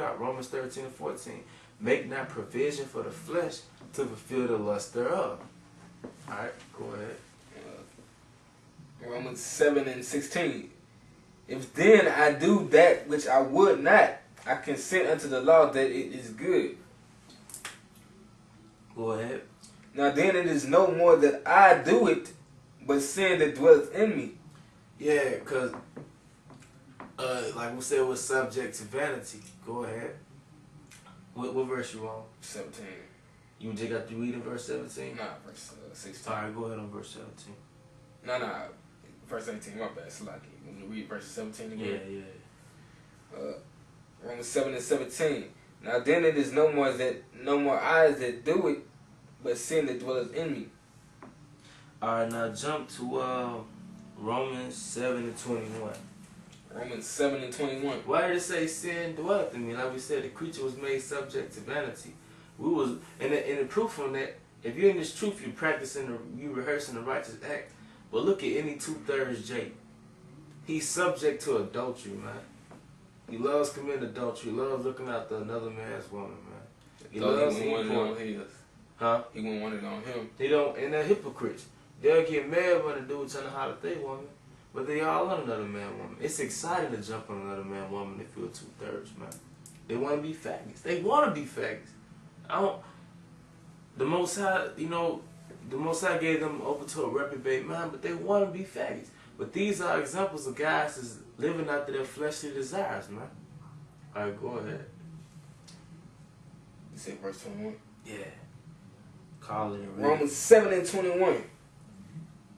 out. Romans 13:14. Make not provision for the flesh to fulfill the lust thereof. Alright, go ahead. Romans 7:16. If then I do that which I would not, I consent unto the law that it is good. Go ahead. Now then it is no more that I do it, but sin that dwelleth in me. Yeah, because, like we said, we're subject to vanity. Go ahead. What verse you on? 17. You just got to read in verse 17? Nah, verse 16. Alright, go ahead on verse 17. Nah, verse 18, my bad, Slaki. When you read verse 17 again. Yeah. Romans 7:17. Now then it is no more eyes that do it, but sin that dwelleth in me. Alright, now jump to Romans 7:21. Romans 7:21. Why did it say sin dwelleth in me? Like we said, the creature was made subject to vanity. And the proof on that, if you're in this truth, you rehearsing the righteous act. But look at any 2/3 J. He's subject to adultery, man. He loves committing adultery. He loves looking after another man's woman, man. He loves eating porn. Huh? He wouldn't want it on him. They don't, and they're hypocrites. They'll get mad when a dude trying to holler at their woman, but they all on another man woman. It's exciting to jump on another man woman if you're 2/3, man. They want to be faggots. They want to be faggots. The Most High, the Most High gave them over to a reprobate mind, but they want to be faggots. But these are examples of guys that's living after their fleshly desires, man. Alright, go ahead. You say verse 21? Yeah. Call it and read. Romans 7:21.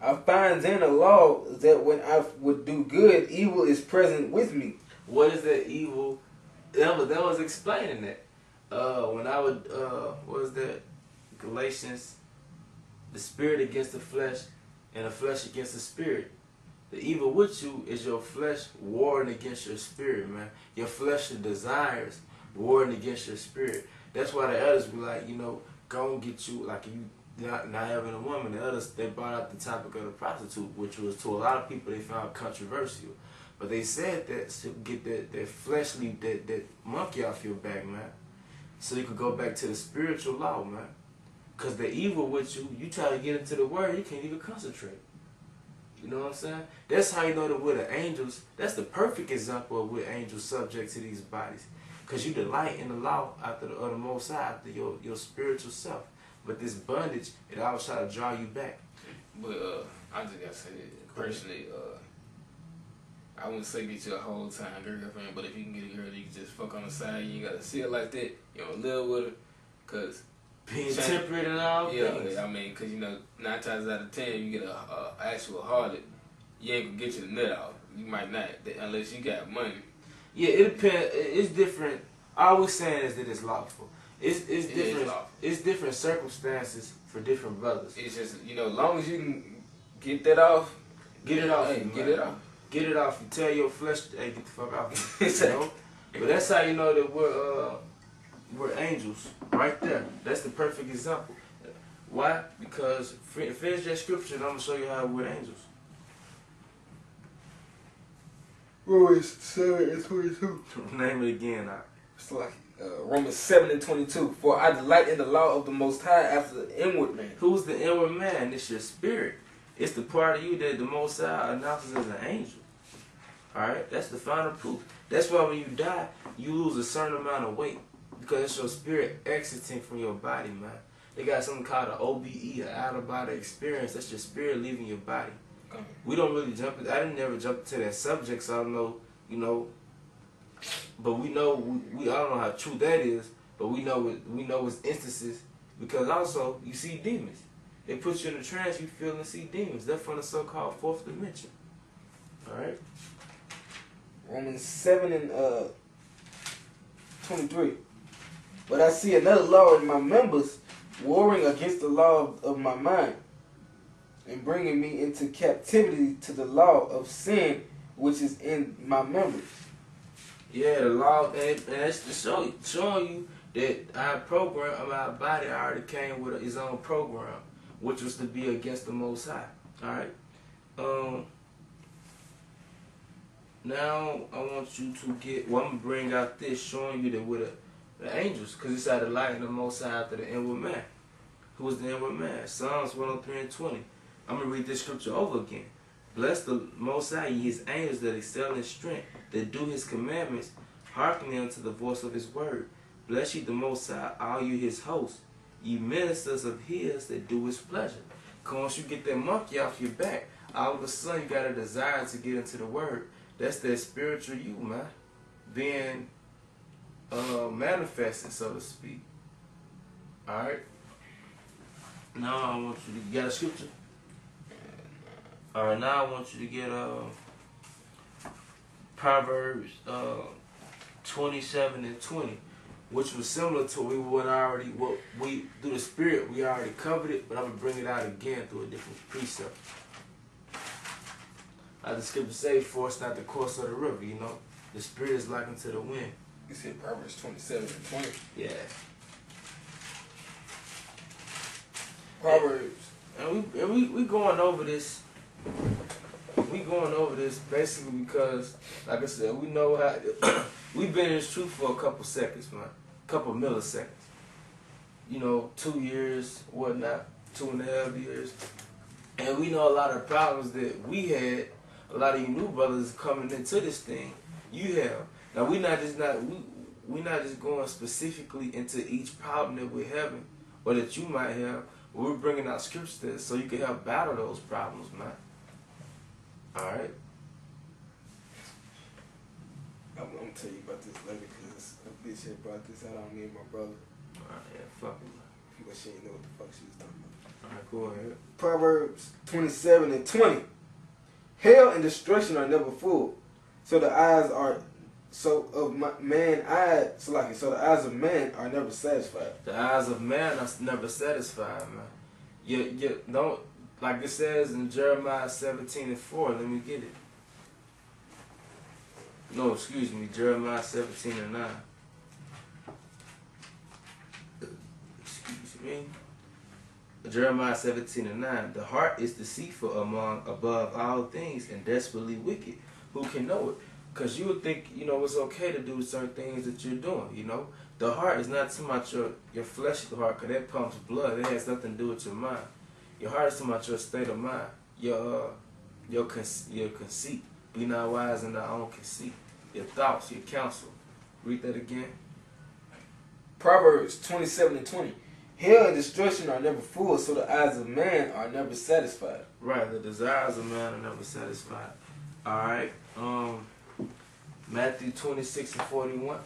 I find then a law that when I would do good, evil is present with me. What is that evil? That was explaining that. When I would, what was that? Galatians, the spirit against the flesh and the flesh against the spirit. The evil with you is your flesh warring against your spirit, man. Your fleshly desires warring against your spirit. That's why the others be like, go and get you, like you not having a woman. The others, they brought up the topic of the prostitute, which was to a lot of people they found controversial. But they said that to get that fleshly, that monkey off your back, man. So you could go back to the spiritual law, man. Because the evil with you, you try to get into the word, you can't even concentrate. You know what I'm saying? That's how you know that with the angels, that's the perfect example of with angels subject to these bodies. Because you delight in the law after the Most High, after your spiritual self. But this bondage, it always try to draw you back. But I just gotta say that personally, I wouldn't say get you a whole time girlfriend, but if you can get a girl that you can just fuck on the side, you ain't gotta see it like that. You don't live with her, cause being temperate and all. Yeah, I mean, cause 9 times out of 10 you get a actual harlot, you ain't gonna get you the nut off. You might not, unless you got money. Yeah, it depends. It's different. All we're saying is that it's lawful. It's different. It's different circumstances for different brothers. It's just as long as you can get that off, get it off. Hey, get it off. Get it off. You tell your flesh, hey, get the fuck off. But that's how you know that we're angels, right there. That's the perfect example. Why? Because finish that scripture, and I'm gonna show you how we're angels. Romans 7:22. Name it again. It's like Romans 7:22. For I delight in the law of the Most High after the inward man. Who's the inward man? It's your spirit. It's the part of you that the Most High announces as an angel. Alright? That's the final proof. That's why when you die, you lose a certain amount of weight. Because it's your spirit exiting from your body, man. They got something called an OBE, an out-of-body experience. That's your spirit leaving your body. We don't really jump I didn't never jump into that subject, so I don't know, but we know, I don't know how true that is, but we know it's instances, because also, you see demons. They put you in a trance, you feel and see demons. They're from the so-called fourth dimension. Alright? Romans 7:23. But I see another law in my members, warring against the law of my mind, and bringing me into captivity to the law of sin which is in my members. Yeah, the law, and that's to showing you that our program of our body already came with its own program, which was to be against the Most High. Alright? Now I want you to get. Well, I'm gonna bring out this, showing you that with the angels, because it's out the light and the Most High after the inward man. Who is the inward man? Psalms 103 and 20. I'm gonna read this scripture over again. Bless the Most High, ye his angels that excel in strength, that do his commandments, hearkening unto the voice of his word. Bless ye the Most High, all you his hosts, ye ministers of his that do his pleasure. Cause once you get that monkey off your back, all of a sudden you got a desire to get into the word. That's that spiritual you, man, being manifested, so to speak. All right. Now I want you to get a scripture. All right. Now I want you to get Proverbs 27 and 20, which was similar to what we through the Spirit we already covered it, but I'm gonna bring it out again through a different precept. Like the scripture say, force not the course of the river, you know. The Spirit is like unto the wind. You said Proverbs 27 and 20. Yeah. Proverbs. And we going over this. We going over this basically because, like I said, we know how we've been in this truth for a couple seconds, man. A couple milliseconds. You know, 2 years, whatnot, 2.5 years. And we know a lot of problems that we had. A lot of you new brothers coming into this thing, you have. Now we're not just going specifically into each problem that we're having or that you might have. We're bringing out scriptures so you can help battle those problems, man. All right. I'm gonna tell you about this later because a bitch had brought this out on me and my brother. All right, yeah, fuck it, man. But she didn't know what the fuck she was talking about. All right, go ahead. Proverbs 27 and 20. Hell and destruction are never full, so the eyes of man are never satisfied. The eyes of man are never satisfied, man. You don't, like it says in Jeremiah 17 and 4. Let me get it. No, excuse me, Jeremiah 17 and 9. Excuse me. Jeremiah 17 and 9. The heart is deceitful above all things and desperately wicked. Who can know it? Because you would think, you know, it's okay to do certain things that you're doing, you know. The heart is not so much your fleshly heart, because that pumps blood. It has nothing to do with your mind. Your heart is so much your state of mind, your conceit. Be not wise in thy own conceit. Your thoughts, your counsel. Read that again. Proverbs 27 and 20. Hell and destruction are never full, so the eyes of man are never satisfied. Right, the desires of man are never satisfied. All right. Matthew 26 and 41.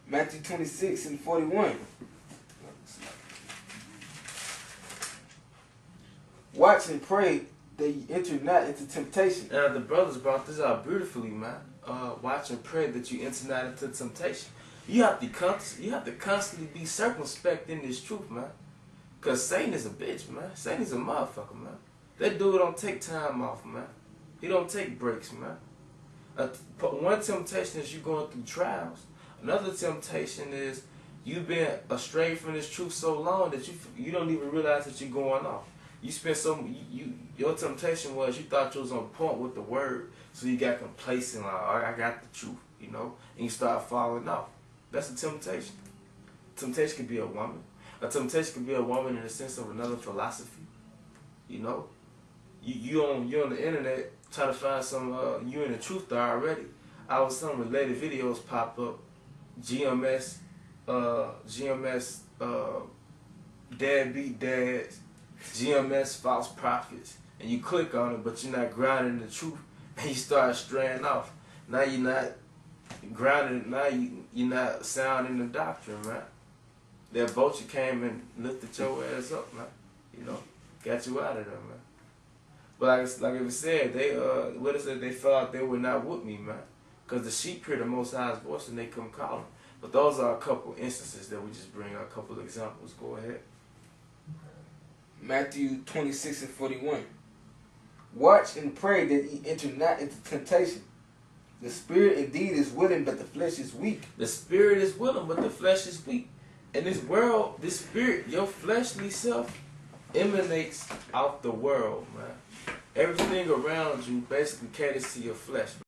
Matthew 26 and 41. Watch and pray that you enter not into temptation. Now the brothers brought this out beautifully, man. Watch and pray that you enter not into temptation. You have to constantly be circumspect in this truth, man. Cause Satan is a bitch, man. Satan is a motherfucker, man. That dude don't take time off, man. He don't take breaks, man. One temptation is you going through trials. Another temptation is you been astray from this truth so long that you don't even realize that you're going off. You spent your temptation was you thought you was on point with the word, so you got complacent, like, oh, I got the truth, you know, and you start falling off. That's a temptation. Temptation could be a woman. A temptation could be a woman in the sense of another philosophy. You know, you on the internet trying to find some you in the truth there already. I was some related videos pop up, GMS deadbeat dads, GMS false prophets, and you click on it, but you're not grounded in the truth, and you start straying off. Now you're not grounded. Now you're not sound in the doctrine, man. That vulture came and lifted your ass up, man. You know, got you out of there, man. But like it was said, they felt they were not with me, man. Because the sheep hear the Most High's voice and they come calling. But those are a couple instances that we just bring out, a couple of examples. Go ahead. Matthew 26 and 41. Watch and pray that ye enter not into temptation. The spirit indeed is willing, but the flesh is weak. The spirit is willing, but the flesh is weak. In this world, this spirit, your fleshly self, emanates out the world, man. Everything around you basically caters to your flesh.